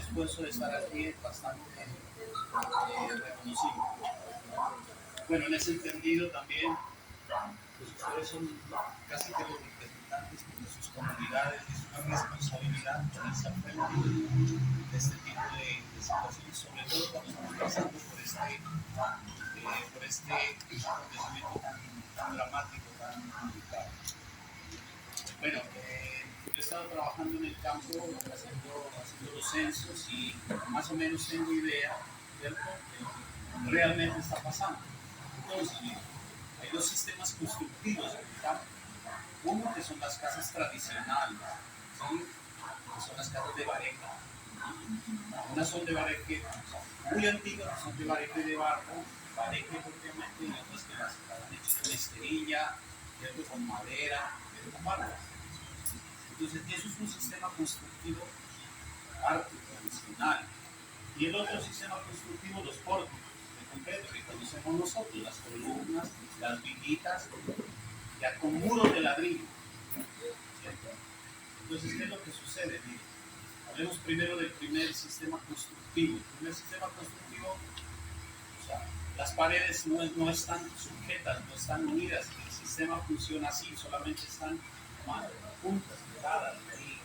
esfuerzo de estar aquí es bastante reconocido. Bueno, en ese entendido también, pues ustedes son casi que los representantes de sus comunidades, y es una responsabilidad ponerse al frente de este tipo de situaciones, sobre todo cuando estamos pasando por este acontecimiento tan dramático, tan complicado. Bueno, yo he estado trabajando en el campo, haciendo los censos y más o menos tengo idea, ¿cierto?, de lo que realmente está pasando. Entonces, hay dos sistemas constructivos en el campo. Uno que son las casas tradicionales, ¿sí?, que son las casas de bareque. Unas son de bareque muy antiguas, que son de bareque de barro, bareque propiamente, y otras que las han hecho con esterilla, ¿cierto?, con madera, pero con barro. Entonces, eso es un sistema constructivo arte tradicional. Y el otro sistema constructivo, los pórticos, de concreto, que conocemos nosotros, las columnas, las viguitas, ya con muros de ladrillo, ¿cierto? Entonces, ¿qué es lo que sucede? Mire, hablemos primero del primer sistema constructivo. El primer sistema constructivo, o sea, las paredes no están sujetas, no están unidas, el sistema funciona así, solamente están juntas, pegadas ahí.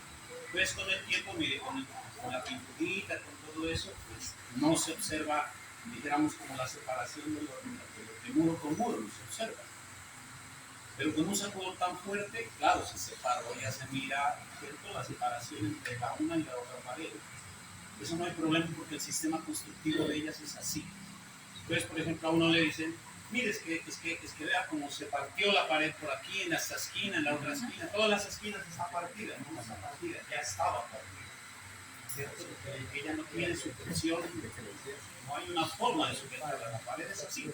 Pues con el tiempo, mire, con la pinturita, con todo eso, pues no se observa, dijéramos, como la separación de muro con muro, no se observa. Pero con un sacudón tan fuerte, claro, se separó, ya se mira, ¿cierto?, la separación entre la una y la otra pared. Eso no hay problema porque el sistema constructivo de ellas es así. Entonces, por ejemplo, a uno le dicen, mire, es que vea cómo se partió la pared por aquí, en esta esquina, en la otra esquina, todas las esquinas están partidas, no están partidas, ya estaba partida, ¿cierto? Porque ella no tiene sujeción, no hay una forma de sujetarla, la pared es así.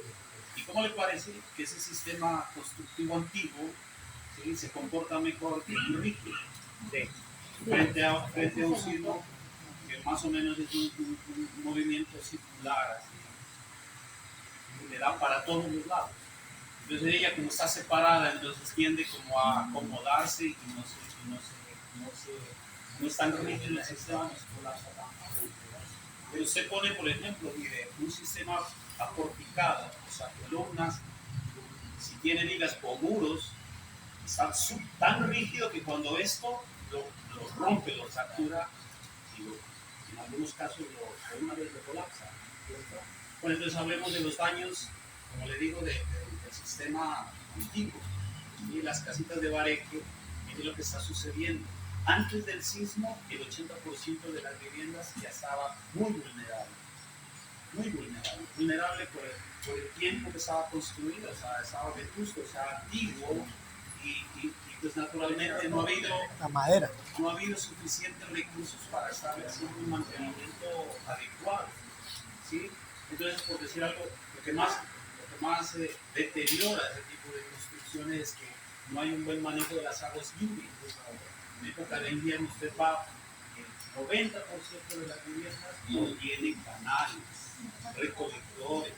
¿Y cómo le parece que ese sistema constructivo antiguo, ¿sí?, se comporta mejor que el rígido? Sí. Frente a un sismo que más o menos es un movimiento circular, así, le da para todos los lados. Entonces ella, como está separada, entonces tiende como a acomodarse y no es tan rígido el sistema, no se colapsa tan fácil. Pero usted pone, por ejemplo, mire, un sistema aporticado, o sea, columnas, si tiene vigas o muros, está tan rígido que cuando esto lo rompe, lo satura, y en algunos casos de una vez lo colapsa, ¿cierto? Bueno, entonces hablemos de los daños, como le digo, del sistema antiguo. Y las casitas de bareque, mire lo que está sucediendo. Antes del sismo, el 80% de las viviendas ya estaba muy vulnerable. Muy vulnerable. Vulnerable por el tiempo que estaba construido, o sea, estaba vetusto, o sea, antiguo, y pues naturalmente no ha habido suficientes recursos para establecer un mantenimiento adecuado, ¿sí? Entonces, por decir algo, lo que más deteriora ese tipo de construcciones es que no hay un buen manejo de las aguas lluvias. En época de invierno usted va, el 90% de las viviendas no tienen canales, recolectores.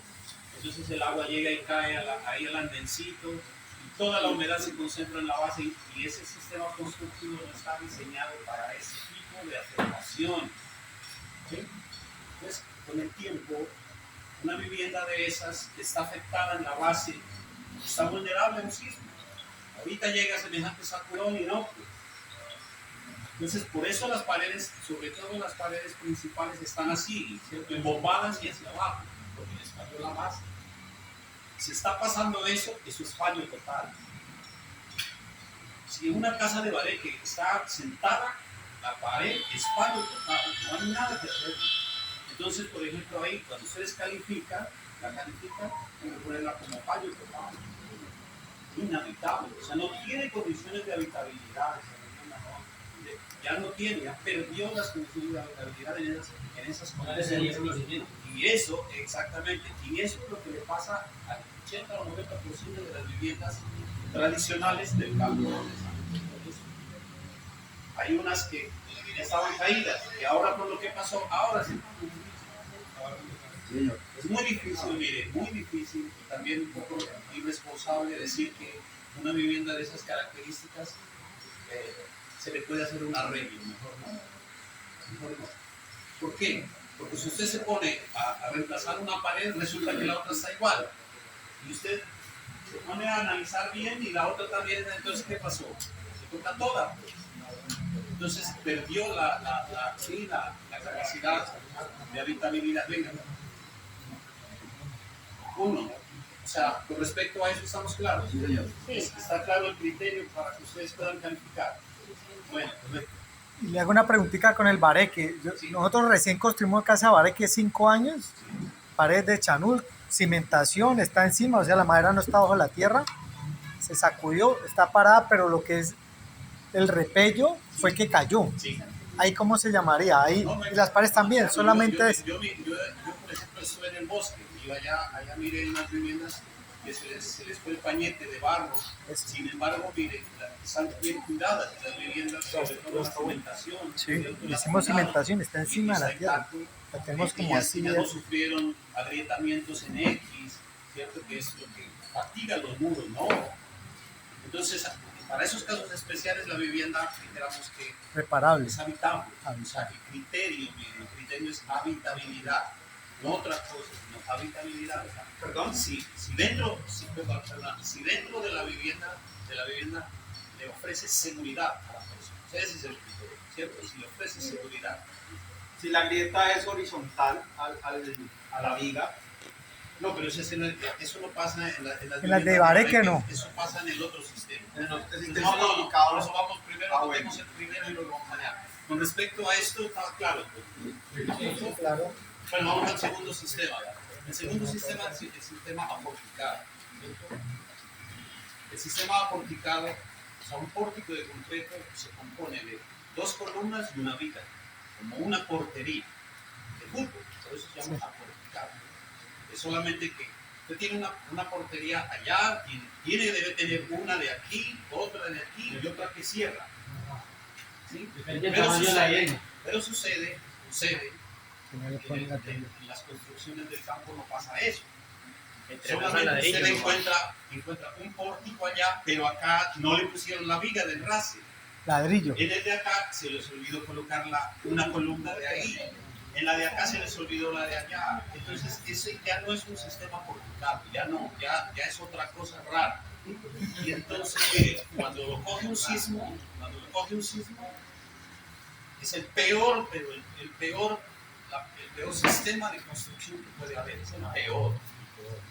Entonces el agua llega y cae ahí al andencito y toda la humedad se concentra en la base y ese sistema constructivo no está diseñado para ese tipo de afectación, ¿sí? Entonces, con el tiempo, una vivienda de esas que está afectada en la base está vulnerable a un sismo. Ahorita llega semejante sacudón y no, pues. Entonces, por eso las paredes, sobre todo las paredes principales, están así, ¿cierto?, embombadas y hacia abajo, porque les falló la base. Si está pasando eso, eso es fallo total. Si una casa de bareque está sentada, la pared es fallo total, no hay nada que hacer. Entonces, por ejemplo, ahí, cuando ustedes califican, hay que ponerla como fallo total, inhabitable, o sea, no tiene condiciones de habitabilidad, ya no tiene, ya perdió las condiciones de habitabilidad en esas condiciones. Y eso, exactamente, y eso es lo que le pasa al 80 o 90% de las viviendas tradicionales del campo de San Luis. Hay unas que ya estaban caídas y ahora por lo que pasó, ahora sí. Es muy difícil, mire, muy difícil y también un poco irresponsable decir que una vivienda de esas características se le puede hacer un arreglo, mejor no. ¿Por qué? Porque si usted se pone a reemplazar una pared, resulta que la otra está igual. Y usted se pone a analizar bien y la otra también, entonces ¿qué pasó? Se toca toda. Entonces perdió la capacidad de habitabilidad. Venga, uno. O sea, con respecto a eso estamos claros. Sí, señor. Sí, está claro el criterio para que ustedes puedan calificar. Bueno, correcto. Y le hago una preguntita con el bareque. Sí. Nosotros recién construimos casa bareque 5 años, sí. Pared de chanul, cimentación, está encima, o sea, la madera no está bajo la tierra, se sacudió, está parada, pero lo que es el repello fue que cayó. Sí. ¿Ahí cómo se llamaría? Ahí no, las paredes también, no, solamente es... Yo, por ejemplo, estuve en el bosque, y allá miré unas viviendas que se les fue el pañete de barro. Sin embargo, mire, están bien cuidadas las viviendas, sobre todo la cimentación. Sí, hicimos cimentación, está encima de la tierra. La tenemos como así. Ya no sufrieron agrietamientos en X, ¿cierto? Que es lo que fatiga los muros, ¿no? Entonces, para esos casos especiales, la vivienda, dijéramos que reparable, es habitable. O sea, el criterio es habitabilidad, no otra cosa, sino habitabilidad. Perdón, si dentro de la vivienda le ofrece seguridad a la persona, ese es el criterio, ¿cierto? Si le ofrece seguridad. Si la grieta es horizontal a la viga. No, pero eso no pasa en las de bareque, no. Eso pasa en el otro sistema. El sistema complicado. Por eso vamos primero, metemos el primero y luego vamos allá. Con respecto a esto, ¿estaba claro? Sí, claro. Bueno, vamos al segundo sistema. El segundo sistema es el sistema aporticado. El sistema aporticado, o sea, un pórtico de concreto se compone de 2 columnas y una viga, como una portería de fútbol. Por eso se llama aporticado. Es solamente que usted tiene una portería allá, debe tener una de aquí, otra de aquí y otra que cierra. ¿Sí? Pero sucede que en las construcciones del campo no pasa eso. Solamente usted encuentra un pórtico allá, pero acá no le pusieron la viga del enlace. Ladrillo. En el de acá se les olvidó colocar una columna de ahí. En la de acá se les olvidó la de allá. Entonces ese ya no es un sistema porticado, ya es otra cosa rara. Y entonces cuando lo coge un sismo, es el peor, pero el peor sistema de construcción que puede haber, es el peor.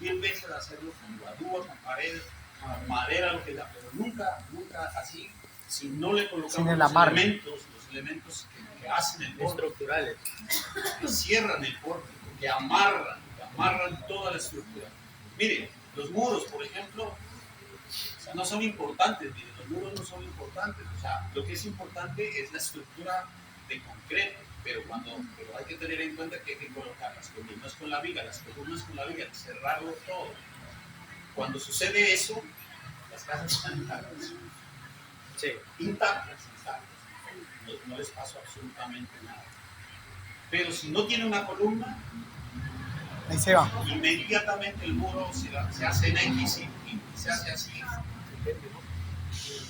Y en vez de hacerlo con guadúa, con paredes, con madera, lo que da, pero nunca así, si no le colocamos los elementos que hacen el pórtico, estructurales, que cierran el pórtico, que amarran toda la estructura. Miren, los muros, por ejemplo, o sea, no son importantes, miren, los muros no son importantes, o sea, lo que es importante es la estructura de concreto, pero hay que tener en cuenta que hay que colocar las columnas con la viga, cerrarlo todo. Cuando sucede eso, las casas están intactas. Sí. Intactas. No les pasó absolutamente nada. Pero si no tiene una columna, ahí se va. Inmediatamente el muro se hace en X y se hace así.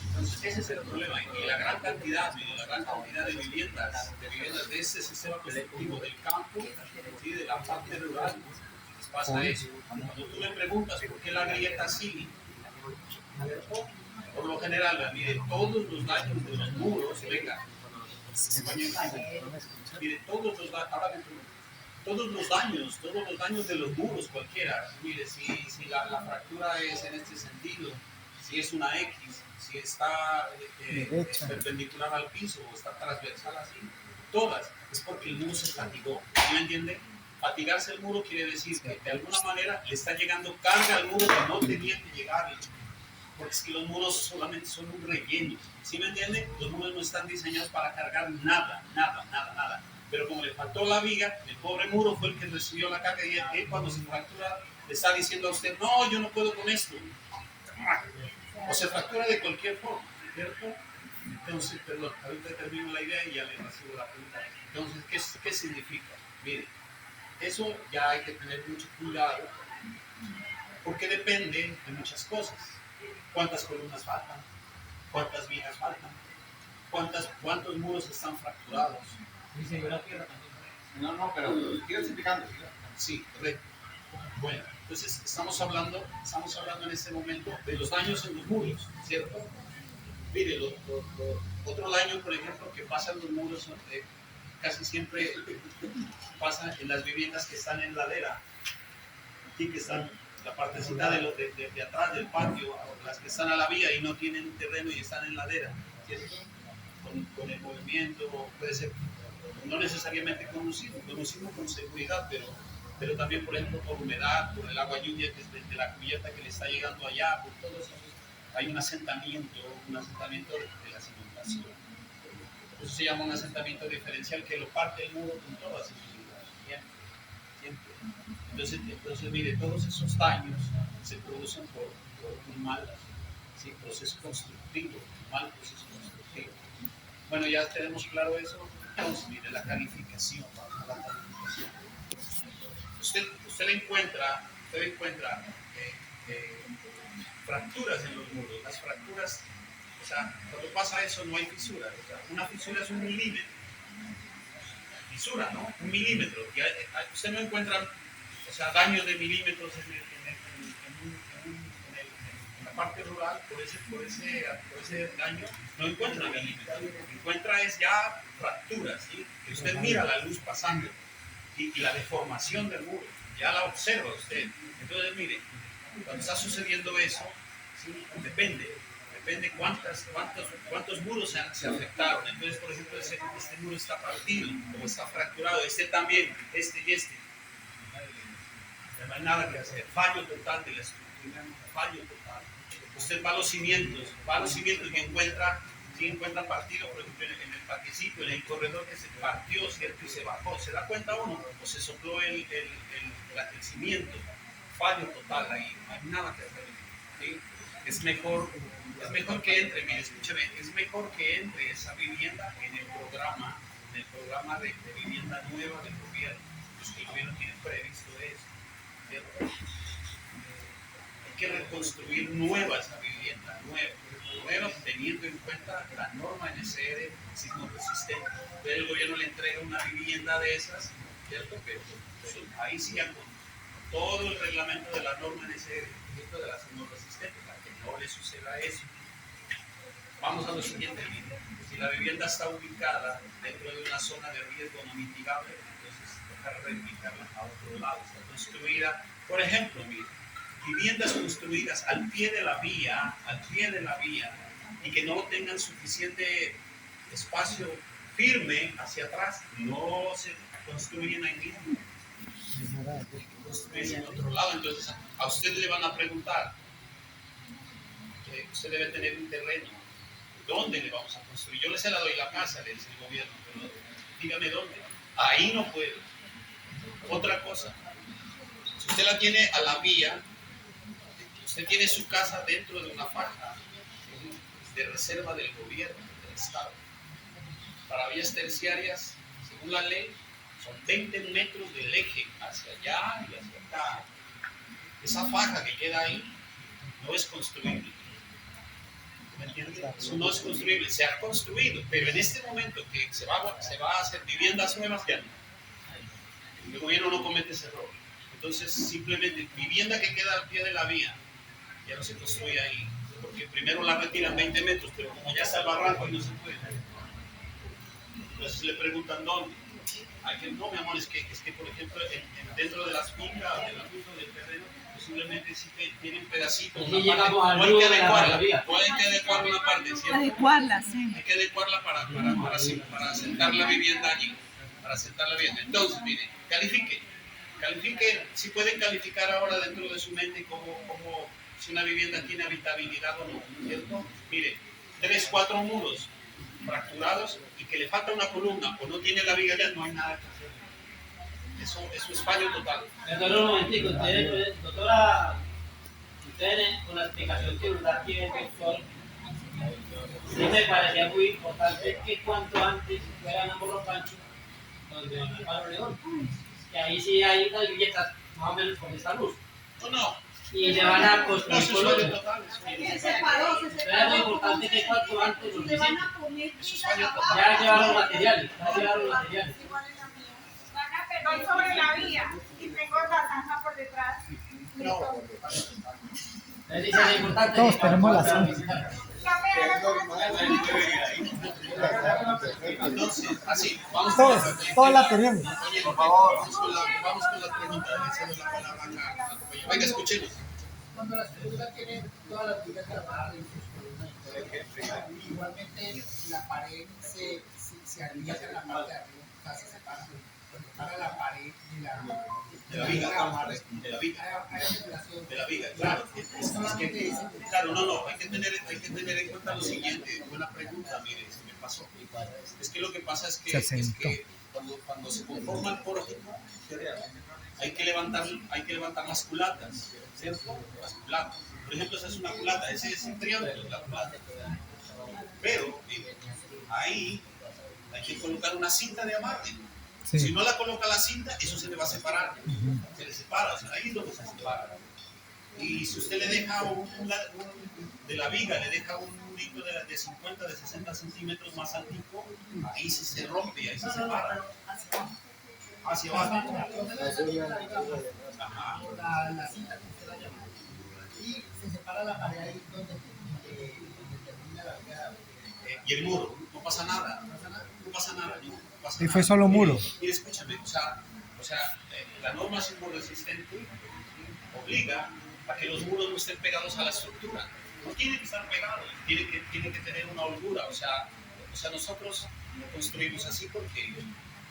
Entonces ese es el problema. Y la gran cantidad de viviendas de este sistema constructivo del campo, ¿sí? De la parte rural, les pasa eso. Cuando tú le preguntas por qué la grieta así, por lo general, mire, todos los daños de los muros, venga, mire, todos los daños de los muros, cualquiera, mire, si la fractura es en este sentido, si es una X, si está perpendicular al piso o está transversal así, todas, es porque el muro se fatigó, ¿sí me entiende? Fatigarse el muro quiere decir que de alguna manera le está llegando carga al muro que no tenía que llegarle. Porque es que los muros solamente son un relleno, ¿sí me entiende? Los muros no están diseñados para cargar nada. Pero como le faltó la viga, el pobre muro fue el que recibió la carga y él cuando se fractura le está diciendo a usted, no, yo no puedo con esto. O se fractura de cualquier forma, ¿cierto? Entonces, perdón, ahorita termino la idea y ya le recibo la pregunta. Entonces, ¿qué significa? Mire, eso ya hay que tener mucho cuidado porque depende de muchas cosas. ¿Cuántas columnas faltan? ¿Cuántas vigas faltan? ¿Cuántos muros están fracturados? Y si hay una tierra también. No, pero sigue explicando. Sí, correcto. Bueno, entonces estamos hablando en este momento de los daños en los muros, ¿cierto? Mire, otro daño, por ejemplo, que pasa en los muros, casi siempre pasa en las viviendas que están en ladera, aquí que están la partecita de atrás del patio, las que están a la vía y no tienen terreno y están en ladera, ¿cierto? Con el movimiento, puede ser no necesariamente conocido con seguridad, pero también, por ejemplo, por humedad, por el agua lluvia que es de la cubierta que le está llegando allá, por todo eso, hay un asentamiento de la cimentación. Eso se llama un asentamiento diferencial que lo parte el muro con todas sus unidades. Siempre. Entonces, mire, todos esos daños se producen por un mal proceso constructivo, Bueno, ya tenemos claro eso. Entonces, mire, la calificación. Usted encuentra fracturas en los muros. Las fracturas, o sea, cuando pasa eso no hay fisuras. O sea, una fisura es 1 milímetro. Fisura, ¿no? 1 milímetro. Usted no encuentra, o sea, daños de milímetros en la parte rural, por ese daño, no encuentra milímetros. Encuentra es ya fracturas, ¿sí? Que usted mira la luz pasando y la deformación del muro, ya la observa usted. Entonces, mire, cuando está sucediendo eso, ¿sí? Depende cuántos muros se afectaron. Entonces, por ejemplo, este muro está partido o está fracturado, este también, este y este. No hay nada que hacer. Fallo total de la estructura, fallo total. Usted va a los cimientos y encuentra partido, por ejemplo, en el parquecito, en el corredor que se partió, ¿cierto? Y se bajó. ¿Se da cuenta uno? O se sopló el cimiento. Fallo total ahí. No hay nada que hacer. ¿Sí? Es mejor que entre, mire, escúcheme, es mejor que entre esa vivienda en el programa de vivienda nueva del gobierno. Pues el gobierno tiene previsto eso, ¿cierto? Hay que reconstruir nueva esa vivienda, nueva teniendo en cuenta la norma NCR sismo resistente. Entonces el gobierno le entrega una vivienda de esas, ¿cierto? Pero ahí sí ya con todo el reglamento de la norma NCR, ¿cierto? De la sismo resistente, para que no le suceda eso. Vamos a lo siguiente, mire. Si la vivienda está ubicada dentro de una zona de riesgo no mitigable, entonces dejar reubicarla a otro lado. Está construida, por ejemplo, mire, viviendas construidas al pie de la vía, y que no tengan suficiente espacio firme hacia atrás, no se construyen ahí mismo. Construyen en otro lado. Entonces, a usted le van a preguntar, usted debe tener un terreno. ¿Dónde le vamos a construir? Yo se la doy la casa, le dice el gobierno, pero dígame dónde. Ahí no puedo. Otra cosa, si usted la tiene a la vía, usted tiene su casa dentro de una faja de reserva del gobierno, del Estado. Para vías terciarias, según la ley, son 20 metros del eje hacia allá y hacia acá. Esa faja que queda ahí no es construible. ¿Me entiendes? Eso no es construible, se ha construido, pero en este momento que se va a hacer viviendas nuevas, ya no. El gobierno no comete ese error. Entonces, simplemente, vivienda que queda al pie de la vía, ya no se construye ahí, porque primero la retiran 20 metros, pero como ya está el barranco, ahí no se puede. Entonces le preguntan dónde. No, mi amor, es que por ejemplo, dentro de las fincas, del terreno, posiblemente sí tienen pedacitos. Sí, llegamos al nudo de la mayoría. Hay que adecuar una parte, ¿cierto? Adecuarla, sí. Hay que adecuarla para asentar la vivienda allí. Entonces, mire, califique. Si pueden calificar ahora dentro de su mente como si una vivienda tiene habitabilidad o no, ¿cierto? Mire, 3, 4 muros fracturados y que le falta una columna o no tiene la viga ya, no hay nada que hacer. Eso es fallo total. Perdón un momentico, doctora, ustedes con la explicación que nos da aquí el doctor, sí me parecía muy importante que cuanto antes fueran a Morro Pancho, donde van al Palo León, que ahí sí hay unas viviendas más o menos con esta luz. No. Y se van a construir Eso es columnas. fallo total. Se separó. Pero es muy importante que cuanto antes los Le van visiten. a poner Eso es fallo total. Ya llevaron materiales, Igual estoy sobre la vía y tengo la zanja por detrás. Entonces dice lo importante. Todos que tenemos la cuando- zanja. Entonces, así, vamos Todos, todos la tenemos. Oye, por favor, vamos con las preguntas. Le cedo la palabra a Oye, venga, escuchemos. Cuando la estructura tiene todas las vigas grabadas en sus columnas, igualmente la pared se alinea con la parte de arriba, o sea, se separa la pared De la viga, de la viga, hay articulación. de la viga, claro. Claro, no, hay que tener en cuenta lo siguiente. Buena pregunta, mire, se me pasó. Es que lo que pasa es Se sentó. que cuando se conforma el pórtico, hay que levantar las culatas, ¿cierto? Las culatas. Por ejemplo, esa es una culata, ese es un triángulo, la culata. Pero, mire, ahí hay que colocar una cinta de amarre. Si Sí. no la coloca la cinta, eso se le va a separar. Se le separa, o sea, ahí es donde se separa. Y si usted le deja de la viga, le deja un murito de 50, de 60 centímetros más altico, ahí se rompe y ahí se separa. Hacia abajo. Ajá. La cinta que usted la llama. Y se separa la pared ahí donde termina la viga. Y el muro, no pasa nada. No pasa nada. No pasa Y fue nada. solo muro. Mire, escúchame, o sea, la norma sismorresistente obliga a que los muros no estén pegados a la estructura. No tienen que estar pegados, tienen que tener una holgura. O sea, nosotros no construimos así porque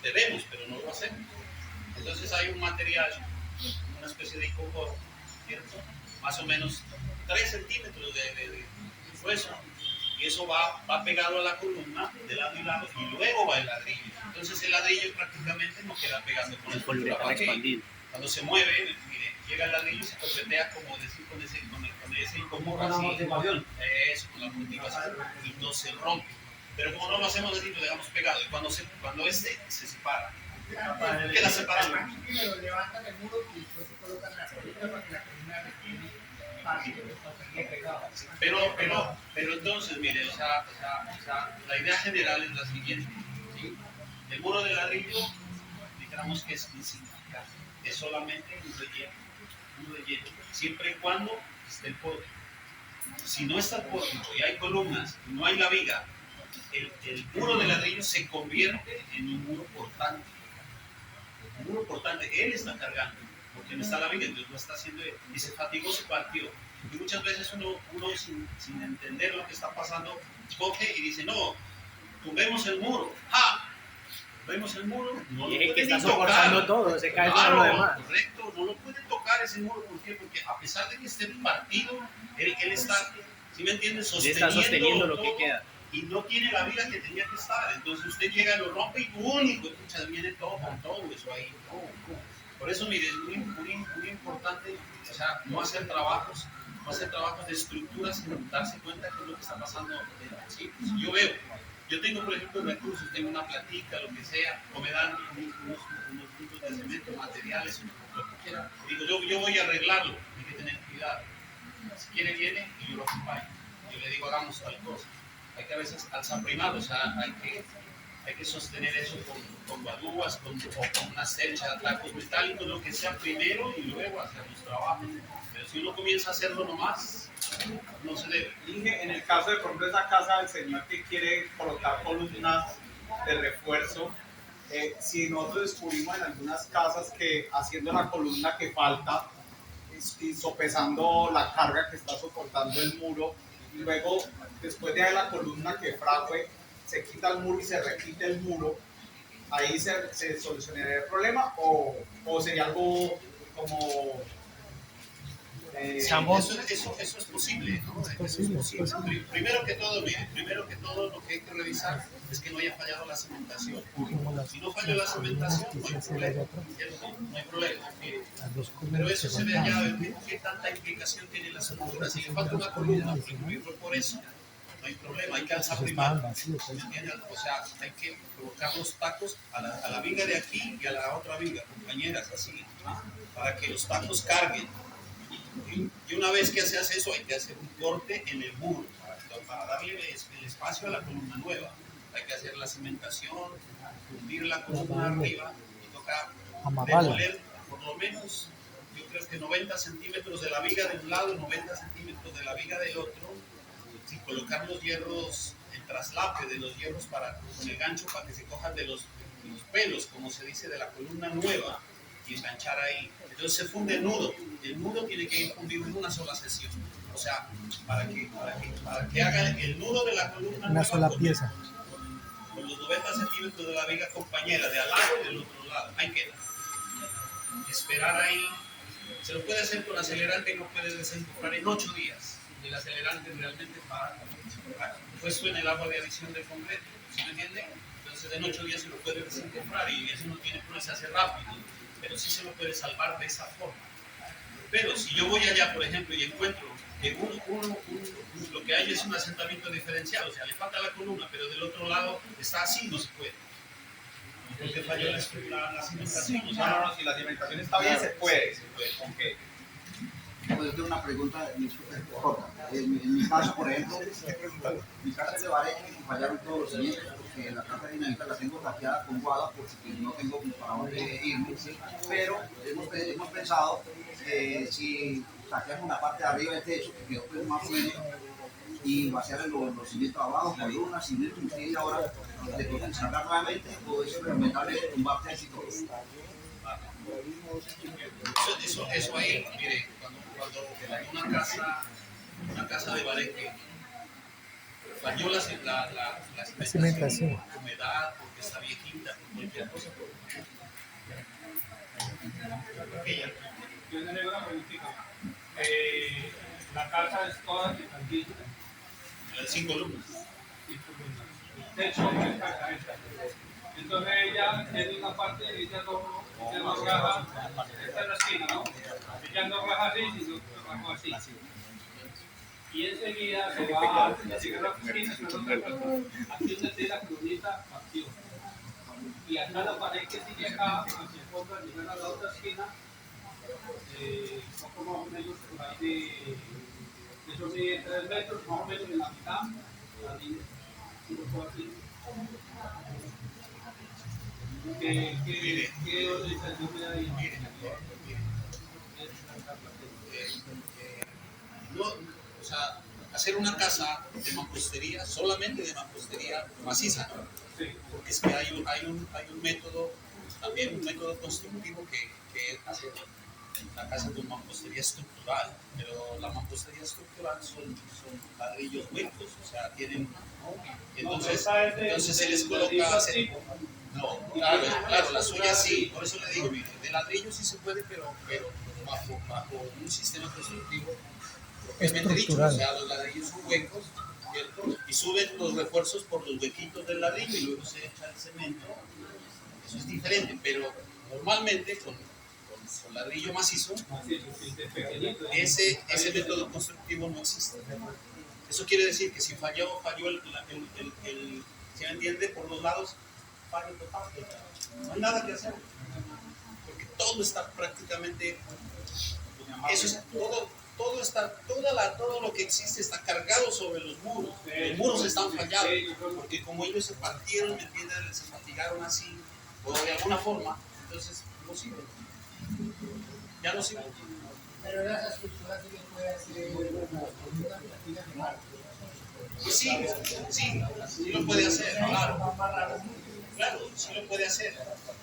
debemos, pero no lo hacemos. Entonces hay un material, una especie de icopor, ¿cierto? Más o menos 3 centímetros de grueso. Y eso va pegado a la columna de lado y lado y luego va el ladrillo. Entonces el ladrillo prácticamente no queda pegando con la estructura. ¿Para qué? Cuando se mueve, mire, llega el ladrillo y se toquetea como decir con ese icopor así. Eso, con la amortiguación y no se rompe. Pero como no lo hacemos así, lo dejamos pegado. Y cuando se separa, queda separado. Primero levantan el muro y después se colocan la columna para que la columna retiene parte de los papeles pegados. Pero entonces, mire, o sea, la idea general es la siguiente. ¿Sí? El muro de ladrillo, dijéramos que es insignificante, es solamente un relleno, siempre y cuando esté el pórtico. Si no está el pórtico y hay columnas, y no hay la viga, el muro de ladrillo se convierte en un muro portante. Un muro portante, él está cargando, porque no está la viga, entonces lo está haciendo él, y se fatigó, se partió. Y muchas veces uno sin entender lo que está pasando, coge y dice, no, tumbemos el muro. ¡Ja! Tumbemos el muro, no Y lo es el que pueden está ni tocar. soportando todo, se cae todo Claro, lo demás. correcto, no lo pueden tocar ese muro. ¿Por qué? Porque a pesar de que esté partido, él está, ¿sí me entiendes? Le está sosteniendo lo que todo, queda. y no tiene la vida que tenía que estar. Entonces usted llega, lo rompe y único, escucha, viene todo con todo eso ahí. Por eso, mire, es muy importante, o sea, no hacer trabajos de estructuras sin darse cuenta qué es lo que está pasando. ¿Sí? Yo tengo, por ejemplo, recursos, tengo una platica, lo que sea, o me dan unos puntos de cemento, materiales, lo que quiera. Digo, yo voy a arreglarlo, hay que tener cuidado. Si quiere, viene y yo lo acompaño. Yo le digo, hagamos tal cosa. Hay que a veces alzar primado, o sea, hay que sostener eso con guadúas, o con una cercha, tacos metálicos, lo que sea primero y luego hacer los trabajos. Pero si uno comienza a hacerlo nomás, no se debe. Dije, en el caso de, por ejemplo, esa casa del señor que quiere colocar columnas de refuerzo, si nosotros descubrimos en algunas casas que haciendo la columna que falta y sopesando la carga que está soportando el muro, y luego, después de la columna que fragüe, se quita el muro y se repite el muro, ahí se solucionaría el problema o sería algo como... Eso es posible, ¿no? Eso es posible. Primero que todo, mire, lo que hay que revisar es que no haya fallado la cementación. Si no falló la cementación, no hay problema, ¿cierto? No hay problema, mire. Pero eso se ve ya, qué tanta implicación tiene la estructura. Si le falta una columna, por eso, no hay problema, hay que alzar primero. O sea, hay que colocar los tacos a la viga de aquí y a la otra viga, compañeras, así, ¿no? Para que los tacos carguen. Y una vez que se hace eso, hay que hacer un corte en el muro para darle el espacio a la columna nueva. Hay que hacer la cementación, fundir la columna arriba y tocar Amarrarla. demoler por lo menos, yo creo que 90 centímetros de la viga de un lado y 90 centímetros de la viga del otro, y colocar los hierros, el traslape de los hierros con el gancho para que se cojan de los pelos, como se dice, de la columna nueva, y enganchar ahí. Entonces se funde el nudo tiene que ir fundido en una sola sesión, o sea, para que haga el nudo de la columna Una nueva sola pieza. con los 90 centímetros de la viga compañera de al lado y del otro lado. Ahí queda. Esperar ahí. Se lo puede hacer con acelerante, no puede desenchufar en 8 días. El acelerante realmente para puesto en el agua de adición de concreto. ¿Sí me entiende? Entonces en 8 días se lo puede desenchufar y eso no tiene problema, se hace rápido. Pero sí se lo puede salvar de esa forma. Pero si yo voy allá, por ejemplo, y encuentro que lo que hay es un asentamiento diferencial, o sea, le falta la columna, pero del otro lado está así, no se puede. Porque falló la cimentación. O sea, No, si la cimentación está bien, se puede. Okay. Pues yo tengo una pregunta corta. En mi caso, por ejemplo, mi casa es de Bareque y fallaron todos los cimientos porque la casa de dinamita la tengo tapiada con guada porque no tengo para dónde irme. ¿Sí? Pero hemos pensado que si saquemos la parte de arriba del techo, que quedó pues más o menos, y vaciar los cimientos abajo, columnas, cimientos, y ahora le pueden sacar nuevamente o es recomendable tumbar techo y todo. Eso ahí, mire, cuando una casa de Bareque falló la cimentación, por humedad, porque está viejita, por cualquier cosa, aquella. Yo le hago una preguntita. La casa es toda de cantilla, 5 columnas. el techo es carcamenta. Entonces ella tiene una parte, ella no raja, esta es la esquina, ¿no? Ella no raja así, sino raja así. Y enseguida se va a llegar a la oficina, aquí donde tiene la columnita activa. Y acá la pared que sigue acá, hacia el fondo, al llegar a la otra esquina, poco más o menos por ahí eso mide 3 metros, más o menos en la mitad, así, así. ¿Qué organización me da ahí? No, o sea, hacer una casa de mampostería, solamente de mampostería maciza, ¿no? Sí. Porque es que hay un método, también un método constructivo que hace la casa con mampostería estructural, pero la mampostería estructural son ladrillos huecos, o sea, tienen, ¿no? Entonces se les coloca, no, claro, la suya sí, por eso le digo, mire, de ladrillo sí se puede, pero bajo un sistema constructivo propiamente dicho, o sea, los ladrillos son huecos, ¿cierto? Y suben los refuerzos por los huequitos del ladrillo y luego se echa el cemento, eso es diferente, pero normalmente con ladrillo macizo, ese método constructivo no existe. Eso quiere decir que si falló ¿se me entiende? Por los lados, fallo total. No hay nada que hacer. Porque todo está prácticamente, eso es todo lo que existe está cargado sobre los muros. Los muros están fallados, porque como ellos se partieron, ¿me entienden? Se fatigaron así, o de alguna forma, entonces no sirve. Ya no sirve. Pero las estructuras sí se puede hacer una platina de marco. Pues sí lo puede hacer, claro. Claro, sí lo puede hacer,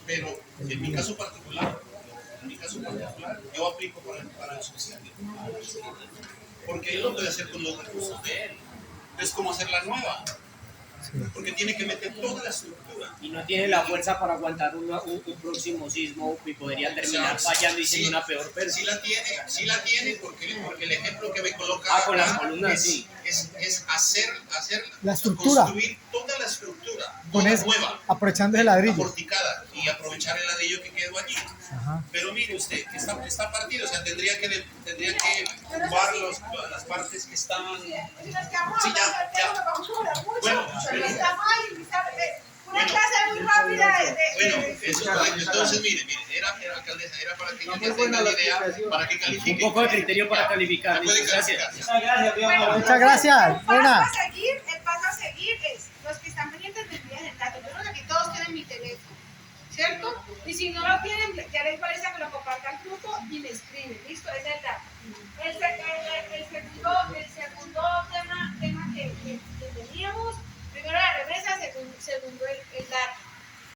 pero en mi caso particular, yo aplico para el subsidio. Porque él lo puede hacer con los recursos de él. Es como hacer la nueva. Porque tiene que meter toda la estructura. Y no tiene la fuerza para aguantar un próximo sismo y podría terminar fallando y siendo una peor persona. Sí la tiene porque el ejemplo que me coloca con las columnas, sí. es hacer la estructura, construir toda la estructura, con toda nueva, aprovechando el ladrillo, porticada, y aprovechar el ladrillo que quedó allí. Ajá. Pero mire usted, que está partido, o sea, tendría que tumbar las partes que están. Si nos quedamos Sí, hablando del tema, ya. nos vamos a durar mucho. Bueno, Pero está mal, una clase muy rápida Bueno, eso es correcto. Entonces, mire, era alcaldesa, era para que ella tenga la idea, para que califique. Un poco de criterio para calificar. Puede Gracias. calificar. Muchas gracias. El paso a seguir es los que están pendientes de envíen el dato. Yo creo que aquí todos tienen mi teléfono, ¿sí? ¿cierto? Y si no lo tienen, ya les parece que lo compartan al grupo y me escriben, ¿listo? Esa es la. El